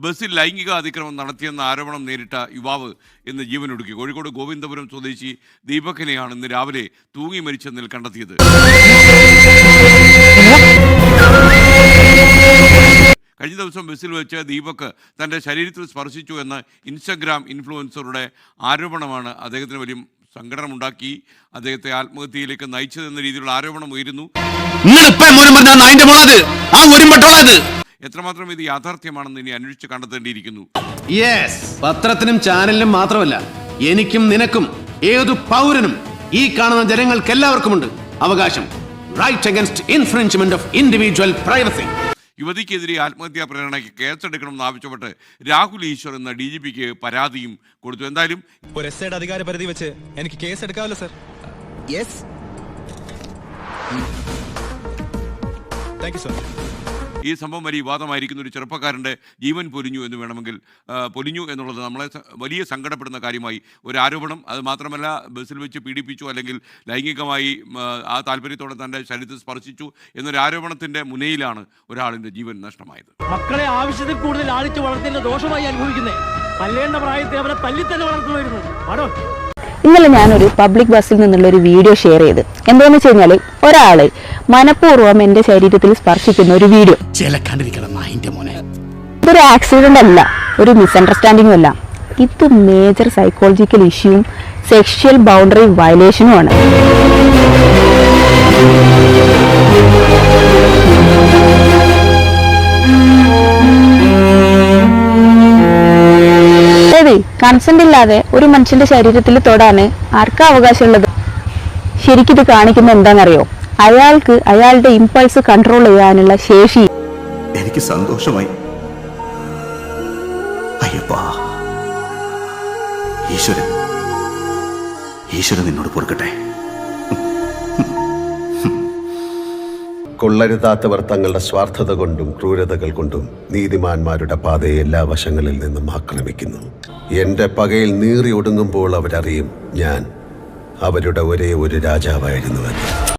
ബസ്സിൽ ലൈംഗിക അതിക്രമം നടത്തിയെന്ന ആരോപണം നേരിട്ട യുവാവ് ഇന്ന് ജീവനൊടുക്കി. കോഴിക്കോട് ഗോവിന്ദപുരം സ്വദേശി ദീപകിനെയാണ് ഇന്ന് രാവിലെ തൂങ്ങി മരിച്ച നിലയിൽ കണ്ടെത്തിയത്. കഴിഞ്ഞ ദിവസം ബസ്സിൽ വെച്ച് ദീപക് തൻ്റെ ശരീരത്തിൽ സ്പർശിച്ചു എന്ന ഇൻസ്റ്റഗ്രാം ഇൻഫ്ലുവൻസറുടെ ആരോപണമാണ് അദ്ദേഹത്തിന് വലിയ സങ്കടമുണ്ടാക്കി, അദ്ദേഹത്തെ ആത്മഹത്യയിലേക്ക് നയിച്ചതെന്ന രീതിയിലുള്ള ആരോപണം ഉയരുന്നു. എത്രമാത്രം ഇത് യാഥാർത്ഥ്യമാണെന്ന് ഇനി അന്വേഷിച്ച് കണ്ടെത്തേണ്ടിയിരിക്കുന്നു. പത്രത്തിനും ചാനലിനും മാത്രമല്ല, എനിക്കും നിനക്കും ഏതു പൗരനും ഈ കാണുന്ന ജനങ്ങൾക്കെല്ലാവർക്കുമുണ്ട് അവകാശം. Right against infringement of individual privacy. യുവതിക്കെതിരെ ആത്മഹത്യാ പ്രേരണയ്ക്ക് കേസെടുക്കണമെന്ന് ആവശ്യപ്പെട്ട് രാഹുൽ ഈശ്വർ എന്ന DGPക്ക് പരാതിയും കൊടുത്തു. എന്തായാലും ഒരു എസ്ഐയുടെ അധികാര പരിധി വെച്ച് എനിക്ക് കേസ് എടുക്കാമല്ലോ sir. Yes, thank you sir. ഈ സംഭവം വലിയ വിവാദമായിരിക്കുന്ന ഒരു ചെറുപ്പക്കാരൻ്റെ ജീവൻ പൊലിഞ്ഞു എന്നുള്ളത് നമ്മളെ വലിയ സങ്കടപ്പെടുന്ന കാര്യമായി ഒരു ആരോപണം. അത് മാത്രമല്ല, ബസ്സിൽ വെച്ച് പീഡിപ്പിച്ചു അല്ലെങ്കിൽ ലൈംഗികമായി ആ താല്പര്യത്തോടെ തൻ്റെ ശരീരത്തിൽ സ്പർശിച്ചു എന്നൊരു ആരോപണത്തിൻ്റെ മുനയിലാണ് ഒരാളിൻ്റെ ജീവൻ നഷ്ടമായത്. മക്കളെ ആവശ്യത്തിൽ കൂടുതൽ ആളിച്ച് വളർത്തിൻ്റെ ദോഷമായി അനുഭവിക്കുന്നേ. തല്ലേണ്ട പ്രായത്തെ അവരെ തല്ലിത്തന്നെ വളർത്തുമായിരുന്നു. ആണോ? ഇന്നലെ ഞാനൊരു പബ്ലിക് ബസ്സിൽ നിന്നുള്ള ഒരു വീഡിയോ ഷെയർ ചെയ്ത്. എന്താണെന്ന് വെച്ച് കഴിഞ്ഞാൽ, ഒരാള് മനഃപൂർവ്വം എന്റെ ശരീരത്തിൽ സ്പർശിക്കുന്ന ഒരു വീഡിയോ. ഇതൊരു ആക്സിഡന്റ് അല്ല, ഒരു മിസ്അണ്ടർസ്റ്റാൻഡിങ്ങും അല്ല. ഇത് മേജർ സൈക്കോളജിക്കൽ ഇഷ്യൂവും സെക്ഷൽ ബൗണ്ടറി വയലേഷനുമാണ്. കൺസെന്റ് ഇല്ലാതെ ഒരു മനുഷ്യന്റെ ശരീരത്തിൽ തൊടാന് ആർക്കാ അവകാശമുള്ളത്? ശരിക്കിത് കാണിക്കുന്ന എന്താണെന്നറിയോ? അയാൾക്ക് അയാളുടെ ഇമ്പൾസ് കൺട്രോൾ ചെയ്യാനുള്ള ശേഷി. എനിക്ക് സന്തോഷമായി. അയ്യപ്പാ, ഈശ്വരൻ നിന്നോട് പൊറുക്കട്ടെ. കൊള്ളരുതാത്തവർ തങ്ങളുടെ സ്വാർത്ഥത കൊണ്ടും ക്രൂരതകൾ കൊണ്ടും നീതിമാന്മാരുടെ പാതയെ എല്ലാ വശങ്ങളിൽ നിന്നും ആക്രമിക്കുന്നു. എന്റെ പകയിൽ നീറി ഒടുങ്ങുമ്പോൾ അവരറിയും ഞാൻ അവരുടെ ഒരേ ഒരു രാജാവായിരുന്നുവെന്ന്.